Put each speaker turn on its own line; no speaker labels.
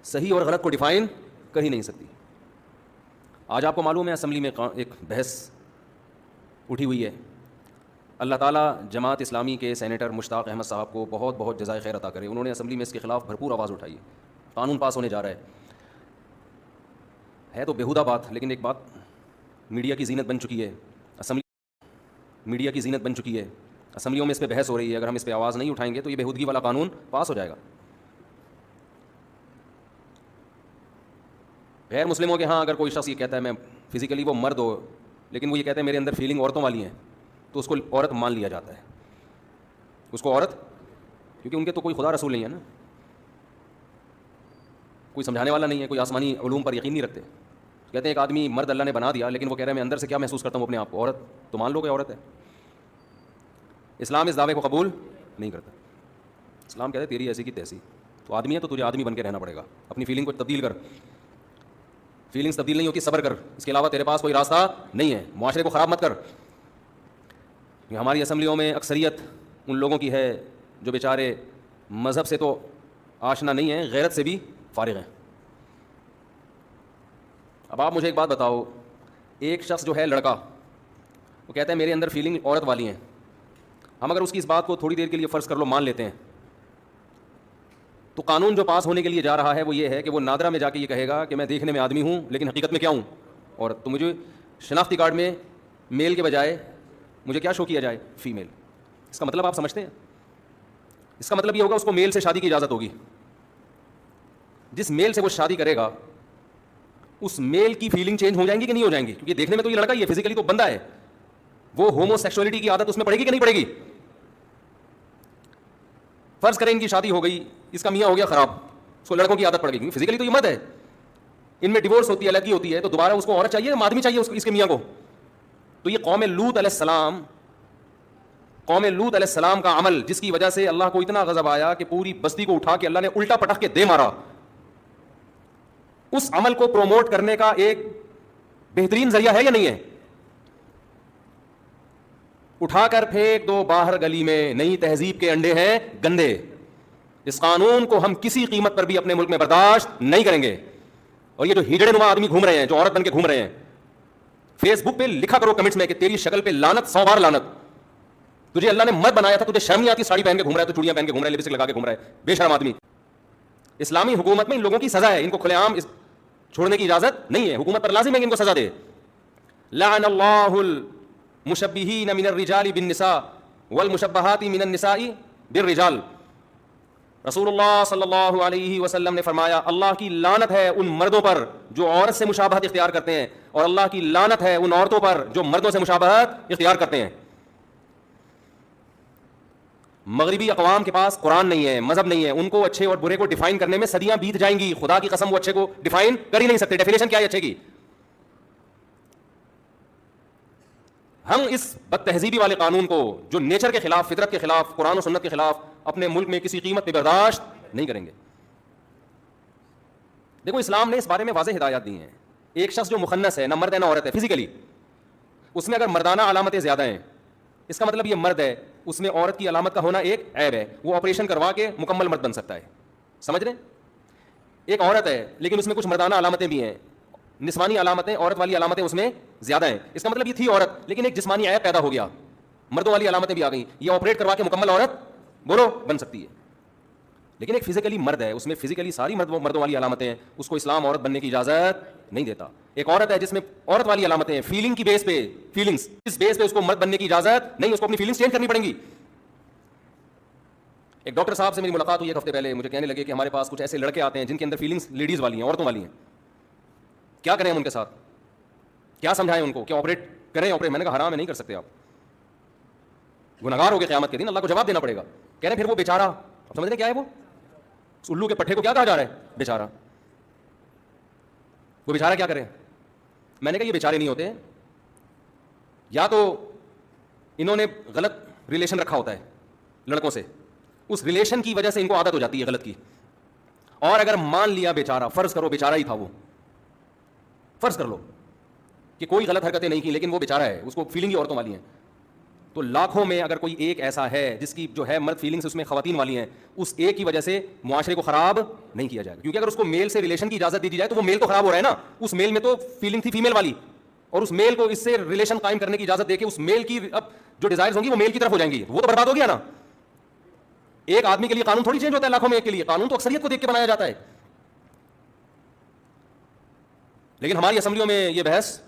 صحیح اور غلط کو ڈیفائن کر ہی نہیں سکتی. آج آپ کو معلوم ہے اسمبلی میں ایک بحث اٹھی ہوئی ہے. اللہ تعالیٰ جماعت اسلامی کے سینیٹر مشتاق احمد صاحب کو بہت بہت جزائے خیر عطا کرے. انہوں نے اسمبلی میں اس کے خلاف بھرپور آواز اٹھائی ہے. قانون پاس ہونے جا رہا ہے تو بیہودہ بات, لیکن ایک بات میڈیا کی زینت بن چکی ہے. میڈیا کی زینت بن چکی ہے. اسمبلیوں میں اس پہ بحث ہو رہی ہے. اگر ہم اس پہ آواز نہیں اٹھائیں گے تو یہ بےہودگی والا قانون پاس ہو جائے گا. غیر مسلموں کے ہاں اگر کوئی شخص یہ کہتا ہے میں فزیکلی وہ مرد ہو, لیکن وہ یہ کہتے ہیں میرے اندر فیلنگ عورتوں والی ہیں, تو اس کو عورت مان لیا جاتا ہے. اس کو عورت, کیونکہ ان کے تو کوئی خدا رسول نہیں ہے نا, کوئی سمجھانے والا نہیں ہے, کوئی آسمانی علوم پر یقین نہیں رکھتے. کہتے ہیں ایک آدمی مرد اللہ نے بنا دیا, لیکن وہ کہہ رہے ہیں میں اندر سے کیا محسوس کرتا ہوں اپنے آپ کو, عورت, تو مان لو کہ عورت ہے. اسلام اس دعوے کو قبول نہیں کرتا. اسلام کہتے ہیں تیری ایسی کی تیسی, تو آدمی ہے تو تجھے آدمی بن کے رہنا پڑے گا. اپنی فیلنگ کو تبدیل کر. فیلنگس تبدیل نہیں ہوتی, صبر کر, اس کے علاوہ تیرے پاس کوئی راستہ نہیں ہے. معاشرے کو خراب مت کر. ہماری اسمبلیوں میں اکثریت ان لوگوں کی ہے جو بیچارے مذہب سے تو آشنا نہیں ہیں, غیرت سے بھی فارغ ہیں. اب آپ مجھے ایک بات بتاؤ, ایک شخص جو ہے لڑکا, وہ کہتا ہے میرے اندر فیلنگ عورت والی ہیں. ہم اگر اس کی اس بات کو تھوڑی دیر کے لیے فرض کر لو مان لیتے ہیں, تو قانون جو پاس ہونے کے لیے جا رہا ہے وہ یہ ہے کہ وہ نادرا میں جا کے یہ کہے گا کہ میں دیکھنے میں آدمی ہوں لیکن حقیقت میں کیا ہوں, عورت. تو مجھے شناختی کارڈ میں میل کے بجائے مجھے کیا شو کیا جائے, فیمیل. اس کا مطلب آپ سمجھتے ہیں؟ اس کا مطلب یہ ہوگا اس کو میل سے شادی کی اجازت ہوگی. جس میل سے وہ شادی کرے گا اس میل کی فیلنگ چینج ہو جائیں گی کہ نہیں ہو جائیں گی؟ کیونکہ دیکھنے میں تو یہ لڑکا ہی ہے, فزیکلی تو بندہ ہے. وہ ہومو سیکسولیٹی کی عادت اس میں پڑے گی کہ نہیں پڑے گی؟ فرض کریں ان کی شادی ہو گئی, اس کا میاں ہو گیا خراب, اس کو لڑکوں کی عادت پڑ گئی, فزیکلی تو یہ مرد ہے, ان میں ڈیورس ہوتی ہے, الگ ہی ہوتی ہے, تو دوبارہ اس کو عورت چاہیے, آدمی چاہیے اس کے میاں کو. تو یہ قوم لوط علیہ السلام کا عمل, جس کی وجہ سے اللہ کو اتنا غضب آیا کہ پوری بستی کو اٹھا کے اللہ نے الٹا پٹک کے دے مارا, اس عمل کو پروموٹ کرنے کا ایک بہترین ذریعہ ہے یا نہیں ہے؟ اٹھا کر پھینک دو باہر گلی میں, نئی تہذیب کے انڈے ہیں گندے. اس قانون کو ہم کسی قیمت پر بھی اپنے ملک میں برداشت نہیں کریں گے. اور یہ جو ہجڑے نما آدمی گھوم رہے ہیں, جو عورت بن کے گھوم رہے ہیں, فیس بک پہ لکھا کرو کمنٹس میں کہ تیری شکل پہ لعنت, 100 بار لعنت. تجھے اللہ نے مرد بنایا تھا, تجھے شرم نہیں آتی, ساڑی پہن کے گھوم رہا ہے, تو چوڑیاں پہن کے گھوم رہا ہے, لپسٹک لگا کے گھوم رہا ہے, بے شرم آدمی. اسلامی حکومت میں ان لوگوں کی سزا ہے, ان کو کھلے عام چھوڑنے کی اجازت نہیں ہے. حکومت پر لازم ہے کہ ان کو سزا دے. لعن اللہ المشبہین من الرجال بالنساء والمشبہات من النساء بالرجال. رسول اللہ صلی اللہ علیہ وسلم نے فرمایا اللہ کی لعنت ہے ان مردوں پر جو عورت سے مشابہت اختیار کرتے ہیں, اور اللہ کی لعنت ہے ان عورتوں پر جو مردوں سے مشابہت اختیار کرتے ہیں. مغربی اقوام کے پاس قرآن نہیں ہے, مذہب نہیں ہے, ان کو اچھے اور برے کو ڈیفائن کرنے میں صدیاں بیت جائیں گی. خدا کی قسم وہ اچھے کو ڈیفائن کر ہی نہیں سکتے. ڈیفینیشن کیا ہے اچھے کی؟ ہم اس بد تہذیبی والے قانون کو جو نیچر کے خلاف, فطرت کے خلاف, قرآن و سنت کے خلاف, اپنے ملک میں کسی قیمت پہ برداشت نہیں کریں گے. دیکھو اسلام نے اس بارے میں واضح ہدایات دی ہیں. ایک شخص جو مخنث ہے, نہ مرد ہے نہ عورت ہے, فزیکلی اس میں اگر مردانہ علامتیں زیادہ ہیں, اس کا مطلب یہ مرد ہے, اس میں عورت کی علامت کا ہونا ایک عیب ہے. وہ آپریشن کروا کے مکمل مرد بن سکتا ہے. سمجھ رہے ہیں؟ ایک عورت ہے لیکن اس میں کچھ مردانہ علامتیں بھی ہیں, نسوانی علامتیں, عورت والی علامتیں اس میں زیادہ ہیں. اس کا مطلب یہ تھی عورت, لیکن ایک جسمانی عیب پیدا ہو گیا, مردوں والی علامتیں بھی آ گئیں, یہ آپریٹ کروا کے مکمل عورت بولو بن سکتی ہے. لیکن ایک فزیکلی مرد ہے, اس میں فزیکلی ساری مردوں والی علامتیں ہیں, اس کو اسلام عورت بننے کی اجازت نہیں دیتا. ایک عورت ہے جس میں عورت والی علامتیں ہیں, فیلنگ کی بیس پہ, فیلنگس, اس بیس پہ اس کو مرد بننے کی اجازت نہیں, اس کو اپنی فیلنگس چینج کرنی پڑیں گی. ایک ڈاکٹر صاحب سے میری ملاقات ہوئی ایک ہفتے پہلے, مجھے کہنے لگے کہ ہمارے پاس کچھ ایسے لڑکے آتے ہیں جن کے اندر فیلنگس لیڈیز والی ہیں, عورتوں والی ہیں, کیا کریں ہم ان کے ساتھ, کیا سمجھائیں ان کو, کیا آپریٹ کریں؟ آپریٹ, میں نے کہا حرام ہے, نہیں کر سکتے آپ, گنہگار ہو گئے قیامت کے دن, اللہ کو جواب دینا پڑے گا. کہہ رہے ہیں پھر وہ بیچارہ, آپ سمجھ رہے کیا ہے وہ, اس الو کے پٹھے کو کیا کہا جا رہا ہے, بیچارہ. وہ بیچارہ کیا کرے؟ میں نے کہا یہ بیچارے نہیں ہوتے, یا تو انہوں نے غلط ریلیشن رکھا ہوتا ہے لڑکوں سے, اس ریلیشن کی وجہ سے ان کو عادت ہو جاتی ہے غلط کی. اور اگر مان لیا بیچارہ, فرض کرو بیچارہ ہی تھا وہ, فرض کر لو کہ کوئی غلط حرکتیں نہیں کی لیکن وہ بیچارہ ہے, اس کو فیلنگ ہی عورتوں والی ہیں, تو لاکھوں میں اگر کوئی ایک ایسا ہے جس کی جو ہے مرد فیلنگس اس میں خواتین والی ہیں, اس ایک کی وجہ سے معاشرے کو خراب نہیں کیا جائے گا. کیونکہ اگر اس کو میل سے ریلیشن کی اجازت دی جائے تو وہ میل تو خراب ہو رہا ہے نا. اس میل میں تو فیلنگ تھی فیمیل والی, اور اس میل کو اس سے ریلیشن قائم کرنے کی اجازت دے کے اس میل کی اب جو ڈیزائرز ہوں گی وہ میل کی طرف ہو جائیں گی, وہ تو برباد ہو گیا نا. ایک آدمی کے لیے قانون تھوڑی چینج ہوتا ہے لاکھوں میں ایک کے لیے, قانون تو اکثریت کو دیکھ کے بنایا جاتا ہے. لیکن ہماری اسمبلیوں میں یہ بحث